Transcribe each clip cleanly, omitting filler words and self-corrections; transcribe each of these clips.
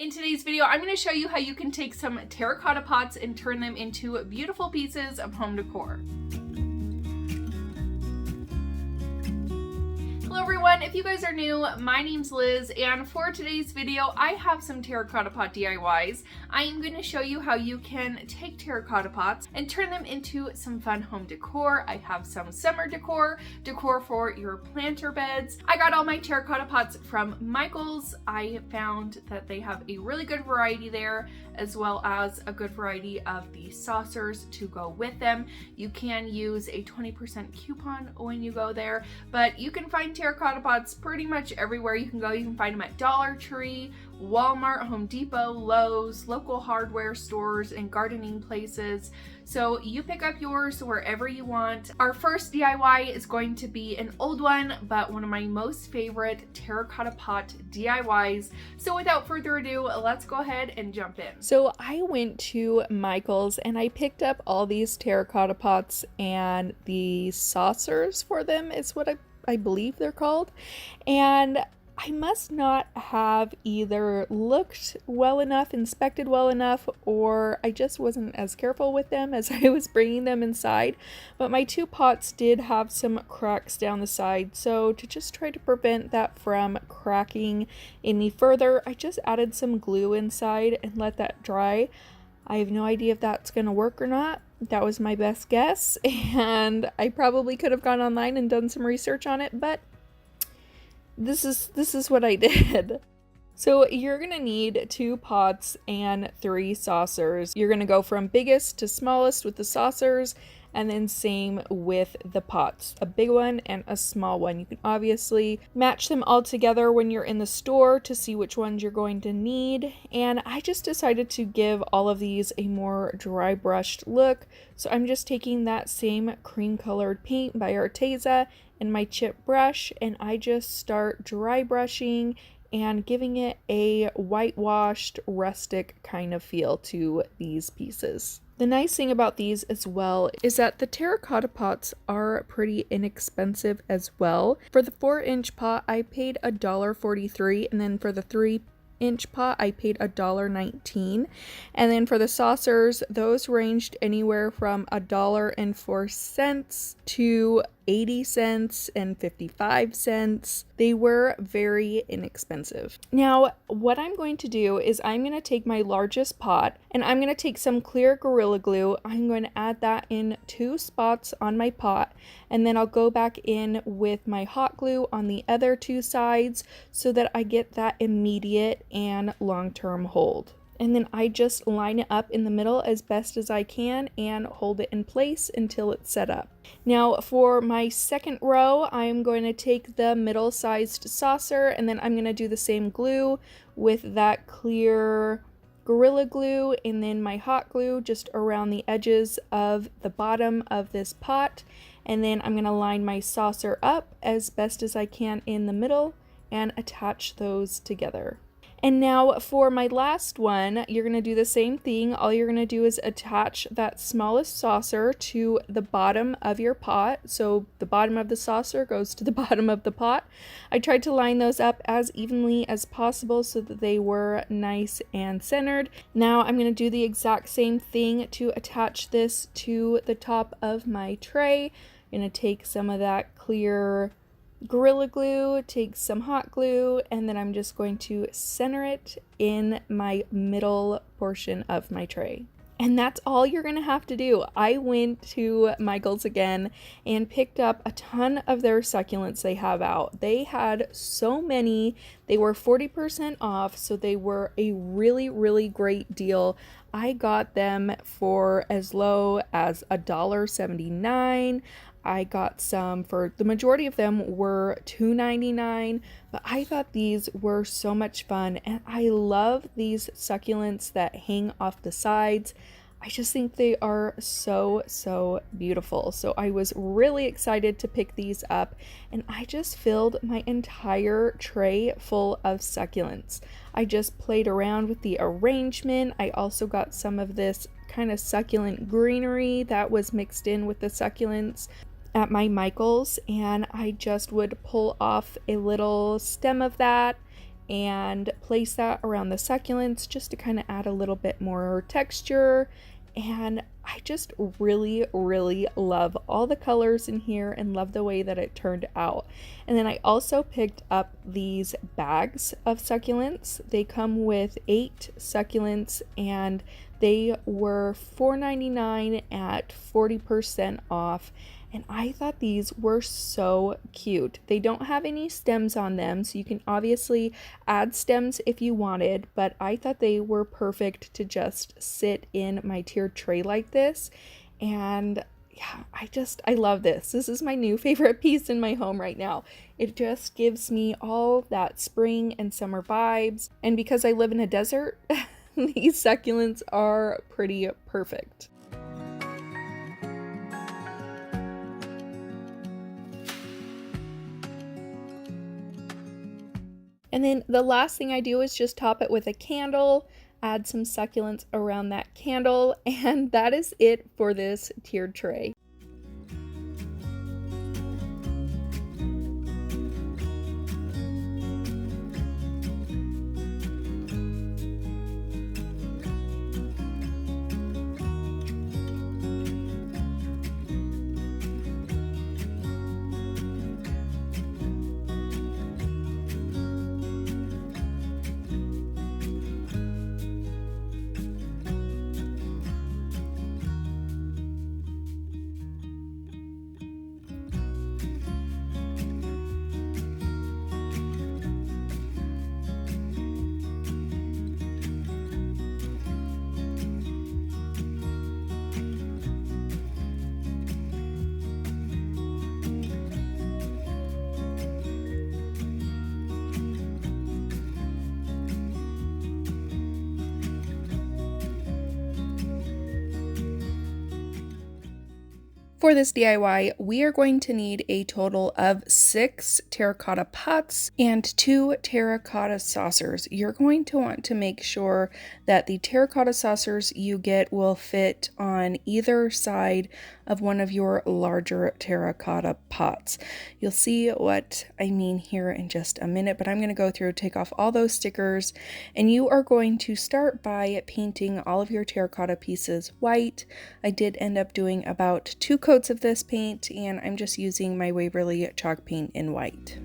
In today's video, I'm going to show you how you can take some terracotta pots and turn them into beautiful pieces of home decor. Hello everyone, if you guys are new, my name's Liz, and for today's video, I have some Terracotta Pot DIYs. I am going to show you how you can take terracotta pots and turn them into some fun home decor. I have some summer decor for your planter beds. I got all my terracotta pots from Michael's. I found that they have a really good variety there, as well as a good variety of the saucers to go with them. You can use a 20% coupon when you go there, but you can find terracotta pots pretty much everywhere you can go. You can find them at Dollar Tree, Walmart, Home Depot, Lowe's, local hardware stores, and gardening places. So you pick up yours wherever you want. Our first DIY is going to be an old one, but one of my most favorite terracotta pot DIYs. So without further ado, let's go ahead and jump in. So I went to Michael's and I picked up all these terracotta pots, and the saucers for them is what I believe they're called. And I must not have either looked well enough, inspected well enough, or I just wasn't as careful with them as I was bringing them inside. But my two pots did have some cracks down the side, so to just try to prevent that from cracking any further, I just added some glue inside and let that dry. I have no idea if that's going to work or not. That was my best guess, and I probably could have gone online and done some research on it, but this is what I did. So you're gonna need 2 pots and 3 saucers. You're gonna go from biggest to smallest with the saucers, and then same with the pots, a big one and a small one. You can obviously match them all together when you're in the store to see which ones you're going to need. And I just decided to give all of these a more dry brushed look. So I'm just taking that same cream colored paint by Arteza and my chip brush, and I just start dry brushing and giving it a whitewashed, rustic kind of feel to these pieces. The nice thing about these as well is that the terracotta pots are pretty inexpensive as well. For the 4-inch pot, I paid $1.43, and then for the 3-inch pot, I paid $1.19. And then for the saucers, those ranged anywhere from $1.04 to 80 cents and 55 cents. They were very inexpensive. Now, what I'm going to do is I'm going to take my largest pot and I'm going to take some clear Gorilla Glue. I'm going to add that in 2 spots on my pot, and then I'll go back in with my hot glue on the other 2 sides so that I get that immediate and long-term hold. And then I just line it up in the middle as best as I can and hold it in place until it's set up. Now for my second row, I'm going to take the middle-sized saucer, and then I'm going to do the same glue with that clear Gorilla Glue and then my hot glue just around the edges of the bottom of this pot. And then I'm going to line my saucer up as best as I can in the middle and attach those together. And now for my last one, you're going to do the same thing. All you're going to do is attach that smallest saucer to the bottom of your pot. So the bottom of the saucer goes to the bottom of the pot. I tried to line those up as evenly as possible so that they were nice and centered. Now I'm going to do the exact same thing to attach this to the top of my tray. I'm going to take some of that clear Gorilla Glue, take some hot glue, and then I'm just going to center it in my middle portion of my tray. And that's all you're going to have to do. I went to Michael's again and picked up a ton of their succulents they have out. They had so many. They were 40% off, so they were a really, really great deal. I got them for as low as $1.79. I got some for, the majority of them were $2.99, but I thought these were so much fun, and I love these succulents that hang off the sides. I just think they are so beautiful. So I was really excited to pick these up, and I just filled my entire tray full of succulents. I just played around with the arrangement. I also got some of this kind of succulent greenery that was mixed in with the succulents at my Michael's, and I just would pull off a little stem of that and place that around the succulents just to kind of add a little bit more texture. And I just really love all the colors in here and love the way that it turned out. And then I also picked up these bags of succulents. They come with 8 succulents and they were $4.99 at 40% off. And I thought these were so cute. They don't have any stems on them, so you can obviously add stems if you wanted, but I thought they were perfect to just sit in my tiered tray like this. And yeah, I love this. This is my new favorite piece in my home right now. It just gives me all that spring and summer vibes. And because I live in a desert, these succulents are pretty perfect. And then the last thing I do is just top it with a candle, add some succulents around that candle, and that is it for this tiered tray. For this DIY, we are going to need a total of 6 terracotta pots and 2 terracotta saucers. You're going to want to make sure that the terracotta saucers you get will fit on either side of one of your larger terracotta pots. You'll see what I mean here in just a minute, but I'm going to go through, take off all those stickers, and you are going to start by painting all of your terracotta pieces white. I did end up doing about 2 coats of this paint, and I'm just using my Waverly chalk paint in white.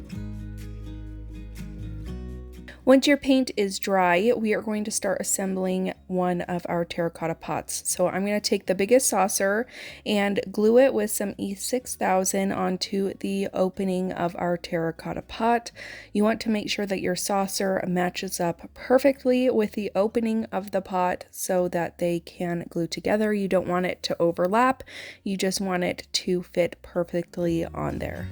Once your paint is dry, we are going to start assembling one of our terracotta pots. So I'm going to take the biggest saucer and glue it with some E6000 onto the opening of our terracotta pot. You want to make sure that your saucer matches up perfectly with the opening of the pot so that they can glue together. You don't want it to overlap, you just want it to fit perfectly on there.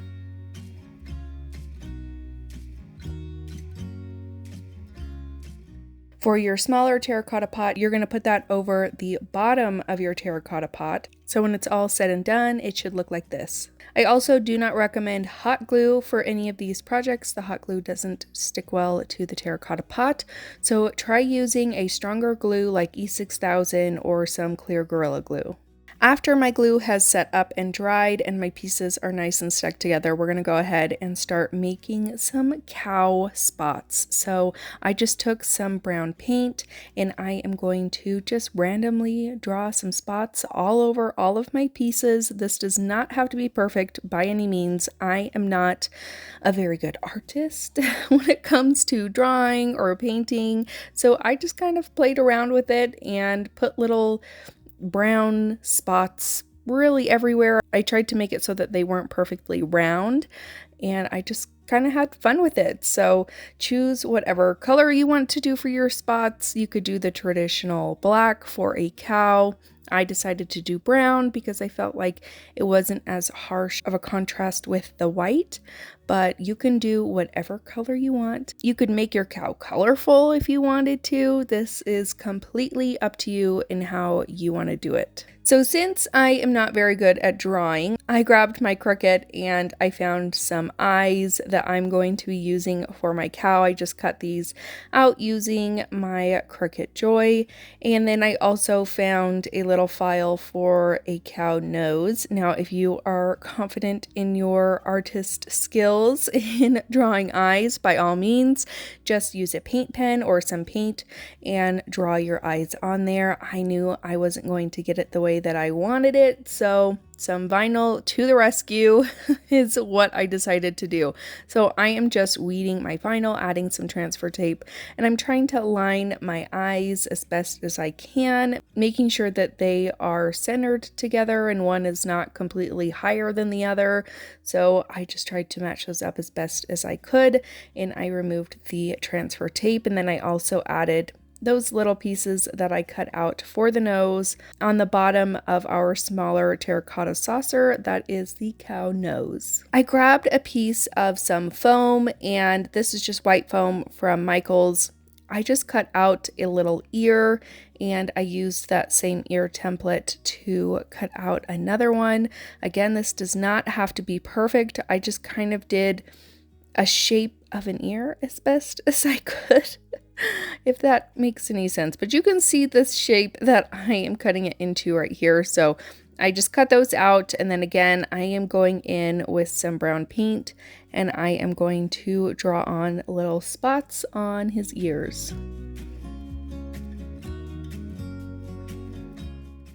For your smaller terracotta pot, you're going to put that over the bottom of your terracotta pot. So when it's all said and done, it should look like this. I also do not recommend hot glue for any of these projects. The hot glue doesn't stick well to the terracotta pot. So try using a stronger glue like E6000 or some clear Gorilla Glue. After my glue has set up and dried and my pieces are nice and stuck together, we're going to go ahead and start making some cow spots. So I just took some brown paint and I am going to just randomly draw some spots all over all of my pieces. This does not have to be perfect by any means. I am not a very good artist when it comes to drawing or painting, so I just kind of played around with it and put little brown spots really everywhere. I tried to make it so that they weren't perfectly round, and I just kind of had fun with it. So choose whatever color you want to do for your spots. You could do the traditional black for a cow. I decided to do brown because I felt like it wasn't as harsh of a contrast with the white, but you can do whatever color you want. You could make your cow colorful if you wanted to. This is completely up to you and how you want to do it. So since I am not very good at drawing, I grabbed my Cricut and I found some eyes that I'm going to be using for my cow. I just cut these out using my Cricut Joy, and then I also found a little file for a cow nose. Now, if you are confident in your artist skills in drawing eyes, by all means, just use a paint pen or some paint and draw your eyes on there. I knew I wasn't going to get it the way that I wanted it, so some vinyl to the rescue is what I decided to do. So I am just weeding my vinyl, adding some transfer tape, and I'm trying to align my eyes as best as I can, making sure that they are centered together and one is not completely higher than the other. So I just tried to match those up as best as I could, and I removed the transfer tape, and then I also added those little pieces that I cut out for the nose on the bottom of our smaller terracotta saucer. That is the cow nose. I grabbed a piece of some foam, and this is just white foam from Michael's. I just cut out a little ear, and I used that same ear template to cut out another one. Again, this does not have to be perfect. I just kind of did a shape of an ear as best as I could. If that makes any sense, but you can see this shape that I am cutting it into right here. So I just cut those out, and then again I am going in with some brown paint, and I am going to draw on little spots on his ears.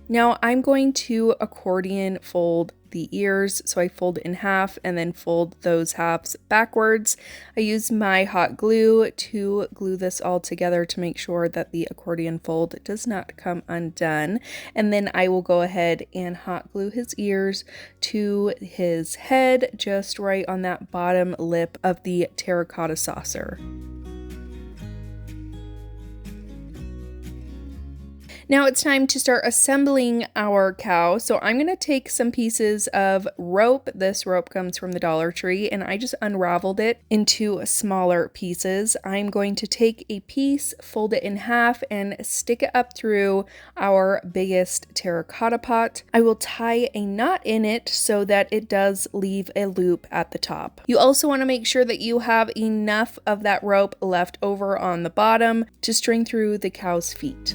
Now I'm going to accordion fold the ears, so I fold in half and then fold those halves backwards. I use my hot glue to glue this all together to make sure that the accordion fold does not come undone, and then I will go ahead and hot glue his ears to his head, just right on that bottom lip of the terracotta saucer. Now it's time to start assembling our cow. So I'm going to take some pieces of rope. This rope comes from the Dollar Tree, and I just unraveled it into smaller pieces. I'm going to take a piece, fold it in half, and stick it up through our biggest terracotta pot. I will tie a knot in it so that it does leave a loop at the top. You also want to make sure that you have enough of that rope left over on the bottom to string through the cow's feet.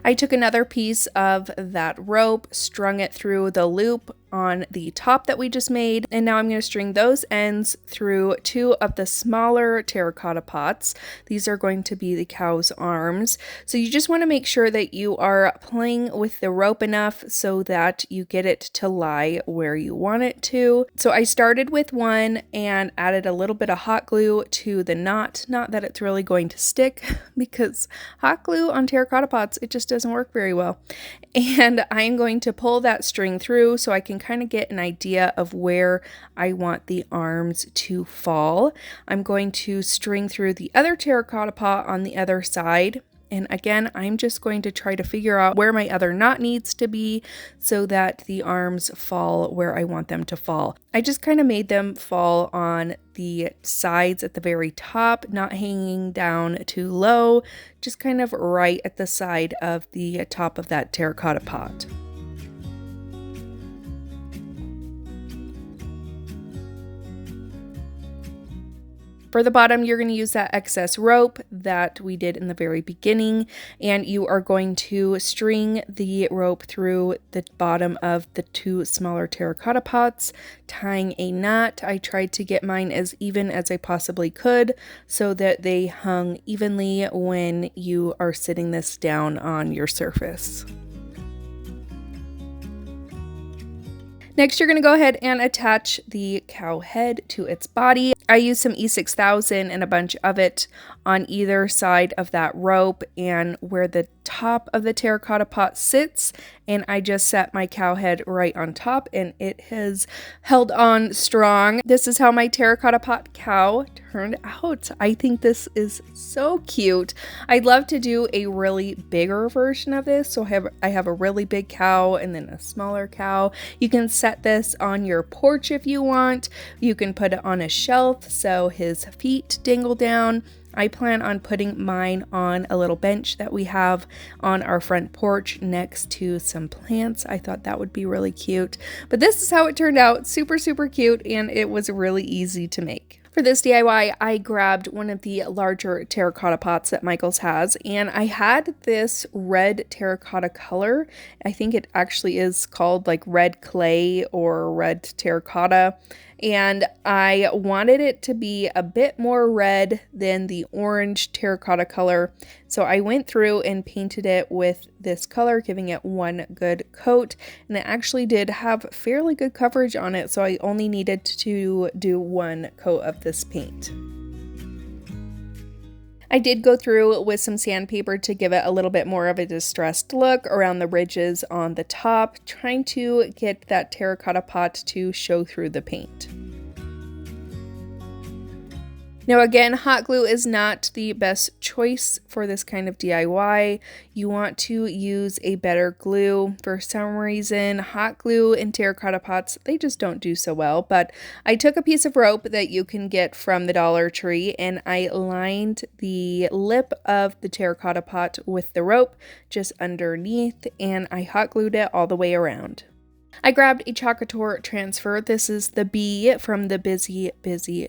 I took another piece of that rope, strung it through the loop on the top that we just made, and now I'm going to string those ends through two of the smaller terracotta pots. These are going to be the cow's arms. So you just want to make sure that you are playing with the rope enough so that you get it to lie where you want it to. So I started with one and added a little bit of hot glue to the knot. Not that it's really going to stick, because hot glue on terracotta pots, it just doesn't work very well. And I'm going to pull that string through so I can kind of get an idea of where I want the arms to fall. I'm going to string through the other terracotta pot on the other side. And again, I'm just going to try to figure out where my other knot needs to be so that the arms fall where I want them to fall. I just kind of made them fall on the sides at the very top, not hanging down too low, just kind of right at the side of the top of that terracotta pot. For the bottom, you're going to use that excess rope that we did in the very beginning, and you are going to string the rope through the bottom of the two smaller terracotta pots, tying a knot. I tried to get mine as even as I possibly could so that they hung evenly when you are sitting this down on your surface. Next, you're going to go ahead and attach the cow head to its body. I used some E6000 and a bunch of it on either side of that rope and where the top of the terracotta pot sits, and I just set my cow head right on top, and it has held on strong. This is how my terracotta pot cow turned out. I think this is so cute. I'd love to do a really bigger version of this. So I have a really big cow and then a smaller cow. You can set this on your porch if you want. You can put it on a shelf so his feet dangle down. I plan on putting mine on a little bench that we have on our front porch next to some plants. I thought that would be really cute. But this is how it turned out. Super, super cute, and it was really easy to make. For For this DIY, I grabbed one of the larger terracotta pots that Michael's has, and I had this red terracotta color. I think it actually is called like red clay or red terracotta, and I wanted it to be a bit more red than the orange terracotta color. So I went through and painted it with this color, giving it one good coat, and it actually did have fairly good coverage on it, so I only needed to do one coat of this paint. I did go through with some sandpaper to give it a little bit more of a distressed look around the ridges on the top, trying to get that terracotta pot to show through the paint. Now again, hot glue is not the best choice for this kind of DIY. You want to use a better glue. For some reason, hot glue in terracotta pots, they just don't do so well. But I took a piece of rope that you can get from the Dollar Tree and I lined the lip of the terracotta pot with the rope just underneath, and I hot glued it all the way around. I grabbed a Couture Transfer. This is the bee from the Busy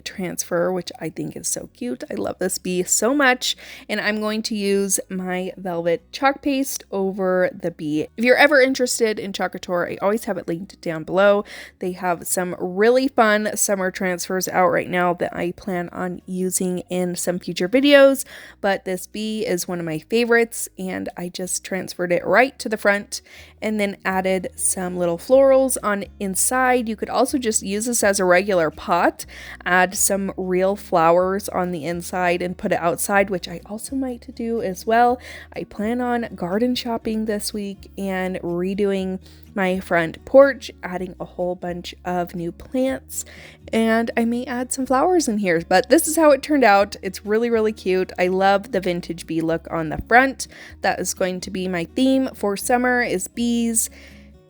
Transfer, which I think is so cute. I love this bee so much, and I'm going to use my velvet chalk paste over the bee. If you're ever interested in Couture, I always have it linked down below. They have some really fun summer transfers out right now that I plan on using in some future videos, but this bee is one of my favorites, and I just transferred it right to the front and then added some little florals on inside. You could also just use this as a regular pot, add some real flowers on the inside and put it outside, which I also might do as well. I plan on garden shopping this week and redoing my front porch, adding a whole bunch of new plants, and I may add some flowers in here, but this is how it turned out. It's really, really cute. I love the vintage bee look on the front. That is going to be my theme for summer, is bees.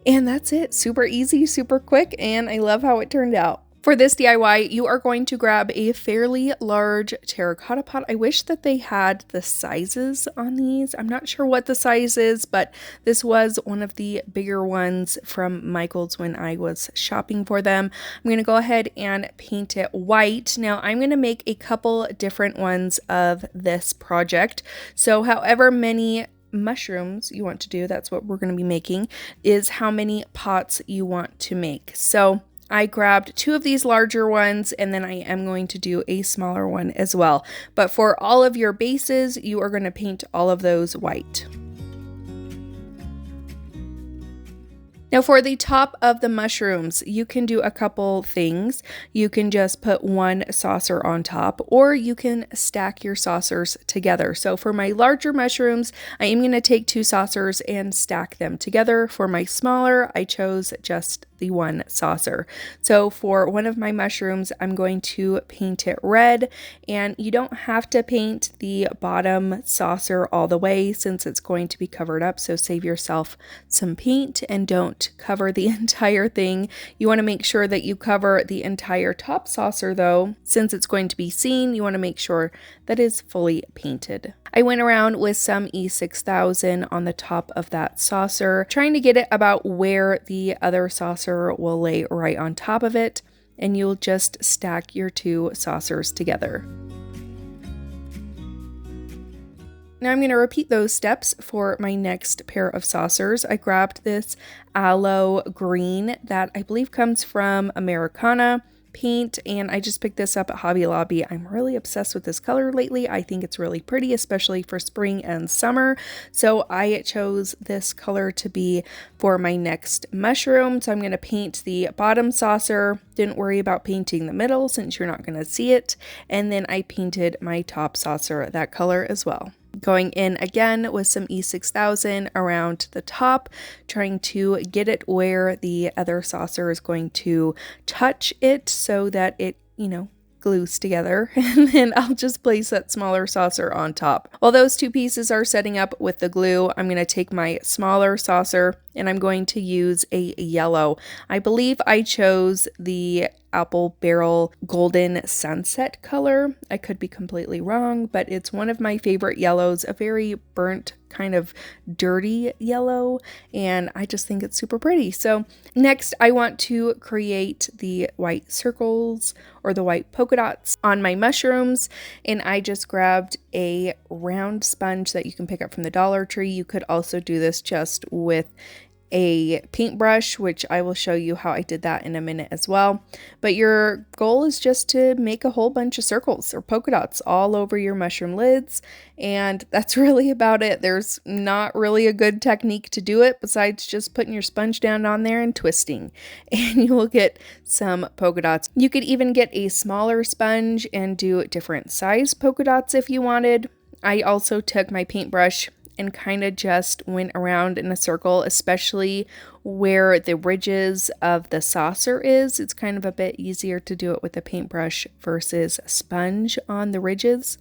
And that's it. Super easy, super quick, and I love how it turned out. For this DIY, you are going to grab a fairly large terracotta pot. I wish that they had the sizes on these. I'm not sure what the size is, but this was one of the bigger ones from Michael's when I was shopping for them. I'm going to go ahead and paint it white. Now, I'm going to make a couple different ones of this project. So however many mushrooms you want to do, that's what we're going to be making, is how many pots you want to make. So I grabbed two of these larger ones, and then I am going to do a smaller one as well. But for all of your bases, you are going to paint all of those white. Now for the top of the mushrooms, you can do a couple things. You can just put one saucer on top, or you can stack your saucers together. So for my larger mushrooms, I am going to take two saucers and stack them together. For my smaller, I chose just the one saucer. So for one of my mushrooms, I'm going to paint it red, and you don't have to paint the bottom saucer all the way since it's going to be covered up. So save yourself some paint and don't cover the entire thing. You want to make sure that you cover the entire top saucer though. Since it's going to be seen, you want to make sure that it's fully painted. I went around with some E6000 on the top of that saucer, trying to get it about where the other saucer will lay right on top of it, and you'll just stack your two saucers together. Now I'm going to repeat those steps for my next pair of saucers. I grabbed this aloe green that I believe comes from Americana paint, and I just picked this up at Hobby Lobby. I'm really obsessed with this color lately. I think it's really pretty, especially for spring and summer. So I chose this color to be for my next mushroom. So I'm going to paint the bottom saucer. Didn't worry about painting the middle since you're not going to see it. And then I painted my top saucer that color as well. Going in again with some E6000 around the top, trying to get it where the other saucer is going to touch it so that it, glues together, and then I'll just place that smaller saucer on top. While those two pieces are setting up with the glue, I'm going to take my smaller saucer and I'm going to use a yellow. I believe I chose the apple barrel golden sunset color. I could be completely wrong, but it's one of my favorite yellows, a very burnt kind of dirty yellow, and I just think it's super pretty. So next I want to create the white circles or the white polka dots on my mushrooms, and I just grabbed a round sponge that you can pick up from the Dollar Tree. You could also do this just with a paintbrush, which I will show you how I did that in a minute as well. But your goal is just to make a whole bunch of circles or polka dots all over your mushroom lids, and that's really about it. There's not really a good technique to do it besides just putting your sponge down on there and twisting, and you will get some polka dots. You could even get a smaller sponge and do different size polka dots if you wanted. I also took my paintbrush and kind of just went around in a circle, especially where the ridges of the saucer is. It's kind of a bit easier to do it with a paintbrush versus a sponge on the ridges.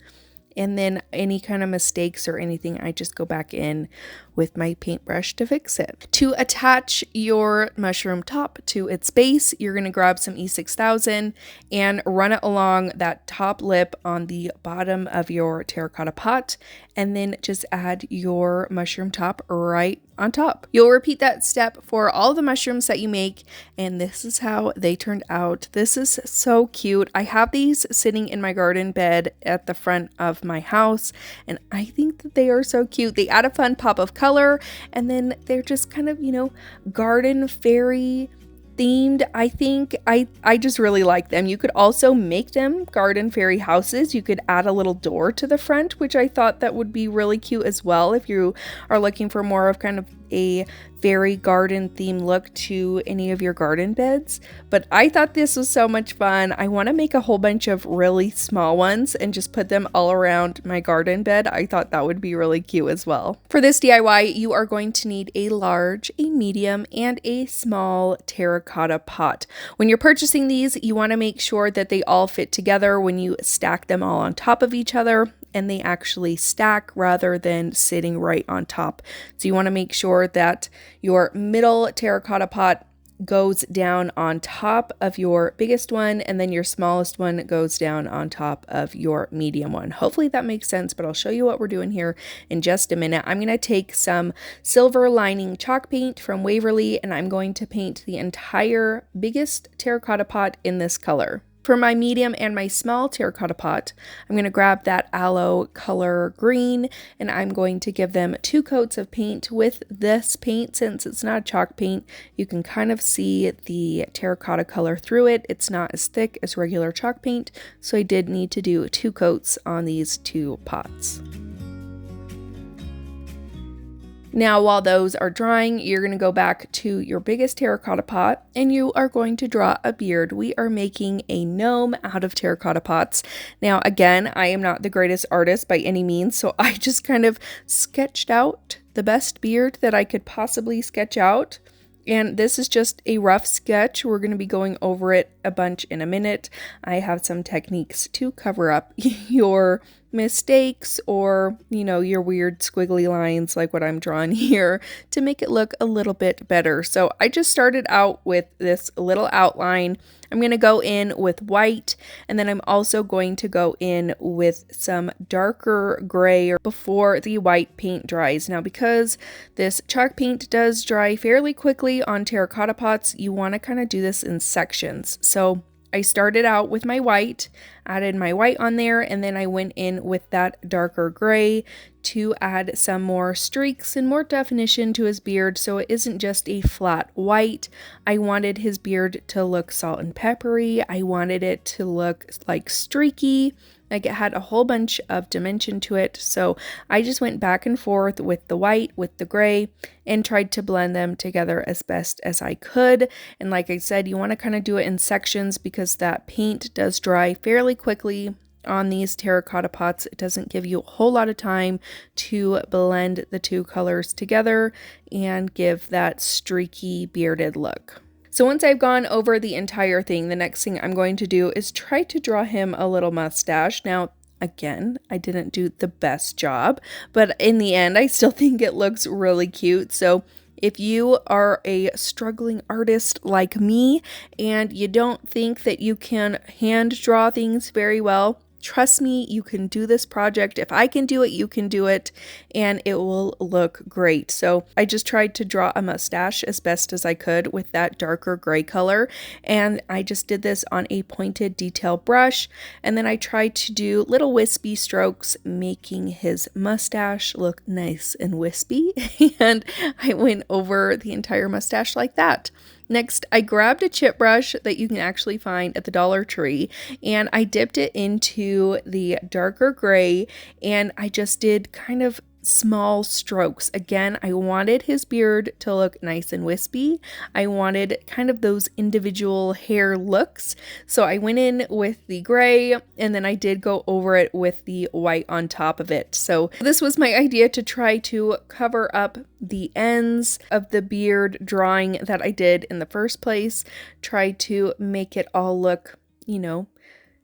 And then any kind of mistakes or anything, I just go back in with my paintbrush to fix it. To attach your mushroom top to its base, you're going to grab some E6000 and run it along that top lip on the bottom of your terracotta pot, and then just add your mushroom top right on top. You'll repeat that step for all the mushrooms that you make, and this is how they turned out. This is so cute. I have these sitting in my garden bed at the front of my house, and I think that they are so cute. They add a fun pop of color, and then they're just kind of, you know, garden fairy themed. I think I just really like them. You could also make them garden fairy houses. You could add a little door to the front, which I thought that would be really cute as well if you are looking for more of kind of a fairy garden theme look to any of your garden beds. But I thought this was so much fun. I want to make a whole bunch of really small ones and just put them all around my garden bed. I thought that would be really cute as well. For this DIY, you are going to need a large, a medium, and a small terracotta pot. When you're purchasing these, you want to make sure that they all fit together when you stack them all on top of each other, and they actually stack rather than sitting right on top. So you want to make sure that your middle terracotta pot goes down on top of your biggest one, and then your smallest one goes down on top of your medium one. Hopefully that makes sense, but I'll show you what we're doing here in just a minute. I'm going to take some silver lining chalk paint from Waverly, and I'm going to paint the entire biggest terracotta pot in this color. For my medium and my small terracotta pot, I'm going to grab that aloe color green, and I'm going to give them 2 coats of paint with this paint. Since it's not a chalk paint, you can kind of see the terracotta color through it. It's not as thick as regular chalk paint, so I did need to do 2 coats on these 2 pots. Now, while those are drying, you're going to go back to your biggest terracotta pot and you are going to draw a beard. We are making a gnome out of terracotta pots. Now, again, I am not the greatest artist by any means, so I just kind of sketched out the best beard that I could possibly sketch out. And this is just a rough sketch. We're going to be going over it a bunch in a minute. I have some techniques to cover up your mistakes or, you know, your weird squiggly lines like what I'm drawing here to make it look a little bit better. So I just started out with this little outline. I'm going to go in with white, and then I'm also going to go in with some darker gray before the white paint dries. Now, because this chalk paint does dry fairly quickly on terracotta pots, you want to kind of do this in sections. So I started out with my white, added my white on there, and then I went in with that darker gray to add some more streaks and more definition to his beard, so it isn't just a flat white. I wanted his beard to look salt and peppery. I wanted it to look like streaky, like it had a whole bunch of dimension to it. So I just went back and forth with the white, with the gray, and tried to blend them together as best as I could. And like I said, you want to kind of do it in sections because that paint does dry fairly quickly on these terracotta pots. It doesn't give you a whole lot of time to blend the 2 colors together and give that streaky bearded look. So once I've gone over the entire thing, the next thing I'm going to do is try to draw him a little mustache. Now, again, I didn't do the best job, but in the end, I still think it looks really cute. So If you are a struggling artist like me and you don't think that you can hand draw things very well, trust me, you can do this project. If I can do it, you can do it, and it will look great. So I just tried to draw a mustache as best as I could with that darker gray color, and I just did this on a pointed detail brush, and then I tried to do little wispy strokes, making his mustache look nice and wispy, and I went over the entire mustache like that. Next, I grabbed a chip brush that you can actually find at the Dollar Tree, and I dipped it into the darker gray, and I just did kind of small strokes. Again, I wanted his beard to look nice and wispy. I wanted kind of those individual hair looks. So I went in with the gray, and then I did go over it with the white on top of it. So this was my idea, to try to cover up the ends of the beard drawing that I did in the first place. Try to make it all look, you know,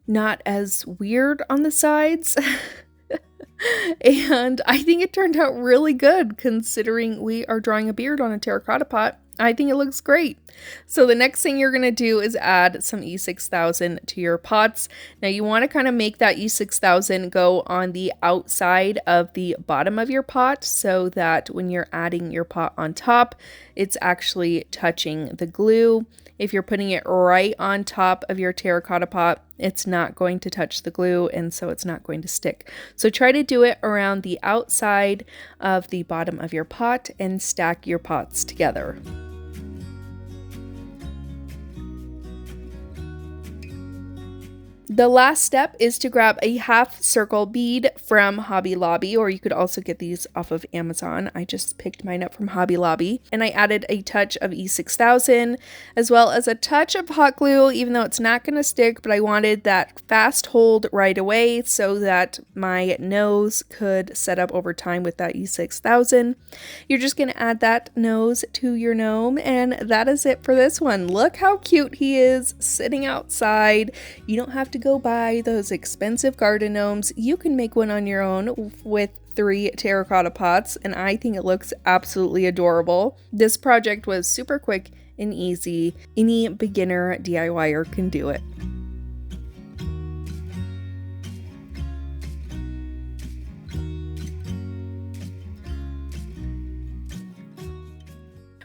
not as weird on the sides. And I think it turned out really good, considering we are drawing a beard on a terracotta pot. I think it looks great. So the next thing you're going to do is add some E6000 to your pots. Now you want to kind of make that E6000 go on the outside of the bottom of your pot, so that when you're adding your pot on top, it's actually touching the glue. If you're putting it right on top of your terracotta pot, it's not going to touch the glue, and so it's not going to stick. So try to do it around the outside of the bottom of your pot and stack your pots together. The last step is to grab a half circle bead from Hobby Lobby, or you could also get these off of Amazon. I just picked mine up from Hobby Lobby, and I added a touch of E6000 as well as a touch of hot glue, even though it's not going to stick, but I wanted that fast hold right away so that my nose could set up over time with that E6000. You're just going to add that nose to your gnome, and that is it for this one. Look how cute he is sitting outside. You don't have to go buy those expensive garden gnomes. You can make one on your own with 3 terracotta pots, and I think it looks absolutely adorable. This project was super quick and easy. Any beginner DIYer can do it.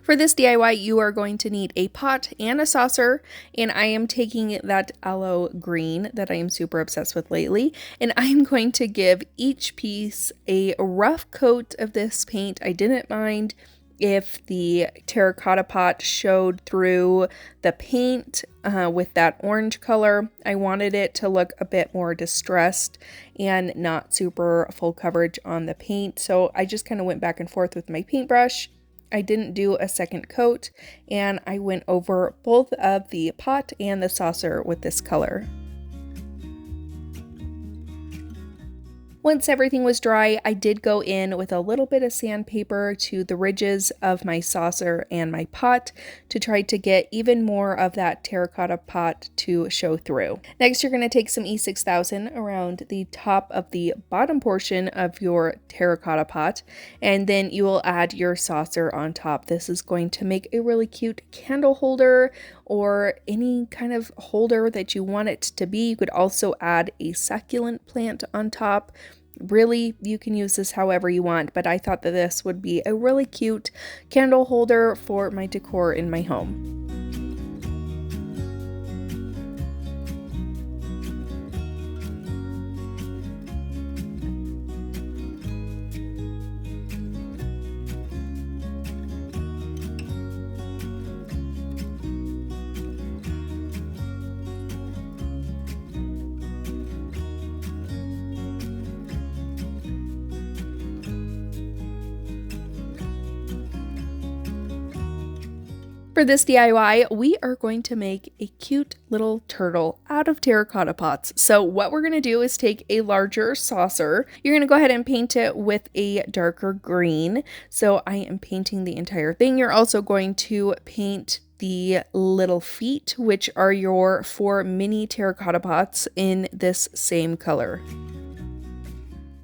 For this DIY, you are going to need a pot and a saucer, and I am taking that aloe green that I am super obsessed with lately, and I am going to give each piece a rough coat of this paint. I didn't mind if the terracotta pot showed through the paint with that orange color. I wanted it to look a bit more distressed and not super full coverage on the paint, so I just kind of went back and forth with my paintbrush. I didn't do a second coat, and I went over both of the pot and the saucer with this color. Once everything was dry, I did go in with a little bit of sandpaper to the ridges of my saucer and my pot to try to get even more of that terracotta pot to show through. Next, you're going to take some E6000 around the top of the bottom portion of your terracotta pot, and then you will add your saucer on top. This is going to make a really cute candle holder or any kind of holder that you want it to be. You could also add a succulent plant on top. Really, you can use this however you want, but I thought that this would be a really cute candle holder for my decor in my home. For this DIY, we are going to make a cute little turtle out of terracotta pots. So what we're going to do is take a larger saucer. You're going to go ahead and paint it with a darker green. So I am painting the entire thing. You're also going to paint the little feet, which are your 4 mini terracotta pots in this same color.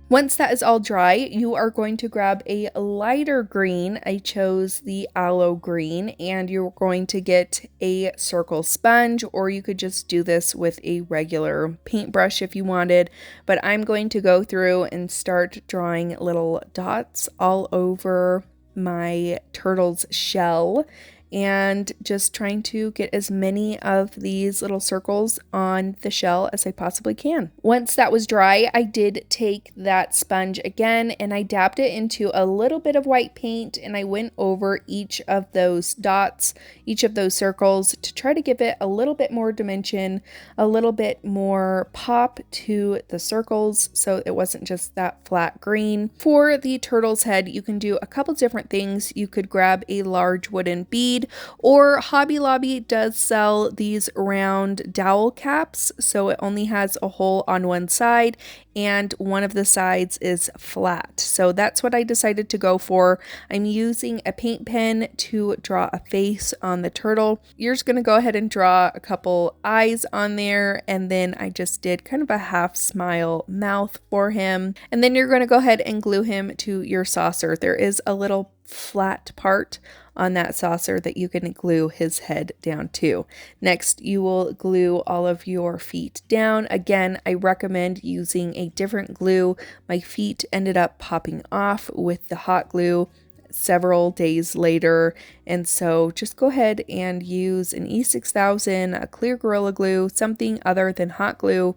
Once that is all dry, you are going to grab a lighter green. I chose the aloe green, and you're going to get a circle sponge, or you could just do this with a regular paintbrush if you wanted. But I'm going to go through and start drawing little dots all over my turtle's shell, and just trying to get as many of these little circles on the shell as I possibly can. Once that was dry, I did take that sponge again and I dabbed it into a little bit of white paint, and I went over each of those dots, each of those circles, to try to give it a little bit more dimension, a little bit more pop to the circles, so it wasn't just that flat green. For the turtle's head, you can do a couple different things. You could grab a large wooden bead, or Hobby Lobby does sell these round dowel caps, so it only has a hole on one side and one of the sides is flat. So that's what I decided to go for. I'm using a paint pen to draw a face on the turtle. You're just gonna go ahead and draw a couple eyes on there, and then I just did kind of a half smile mouth for him. And then you're gonna go ahead and glue him to your saucer. There is a little flat part on that saucer that you can glue his head down to. Next, you will glue all of your feet down. Again, I recommend using a different glue. My feet ended up popping off with the hot glue several days later, and so just go ahead and use an E6000, a clear Gorilla Glue, something other than hot glue.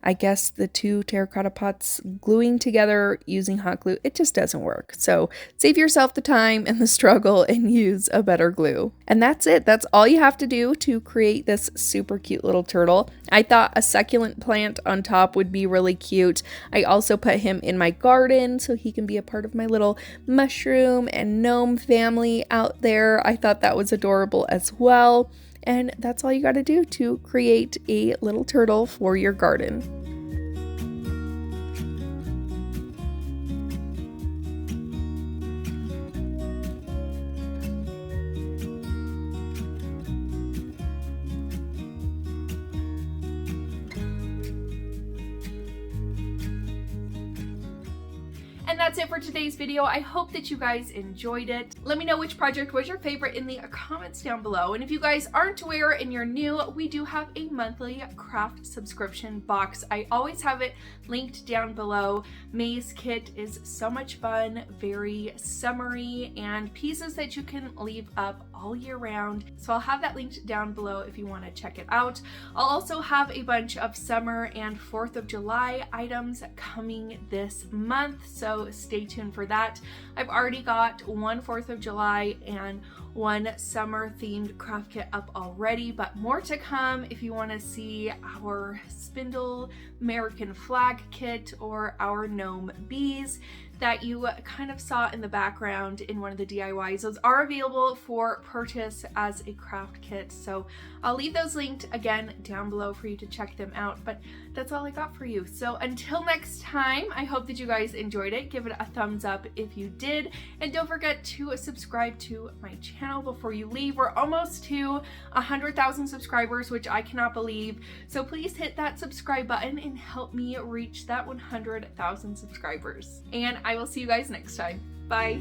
I guess the two terracotta pots gluing together using hot glue, it just doesn't work. So save yourself the time and the struggle and use a better glue. And that's it. That's all you have to do to create this super cute little turtle. I thought a succulent plant on top would be really cute. I also put him in my garden so he can be a part of my little mushroom and gnome family out there. I thought that was adorable as well. And that's all you got to do to create a little turtle for your garden. And that's it for today's video. I hope that you guys enjoyed it. Let me know which project was your favorite in the comments down below. And if you guys aren't aware and you're new, we do have a monthly craft subscription box. I always have it linked down below. May's kit is so much fun, very summery, and pieces that you can leave up all year round. So I'll have that linked down below if you want to check it out. I'll also have a bunch of summer and 4th of July items coming this month, so stay tuned for that. I've already got one 4th of July and one summer themed craft kit up already, but more to come if you want to see our spindle American flag kit or our gnome bees that you kind of saw in the background in one of the DIYs. Those are available for purchase as a craft kit, so I'll leave those linked again down below for you to check them out. But that's all I got for you. So until next time, I hope that you guys enjoyed it. Give it a thumbs up if you did, and don't forget to subscribe to my channel before you leave. We're almost to 100,000 subscribers, which I cannot believe, so please hit that subscribe button and help me reach that 100,000 subscribers. And I will see you guys next time. Bye.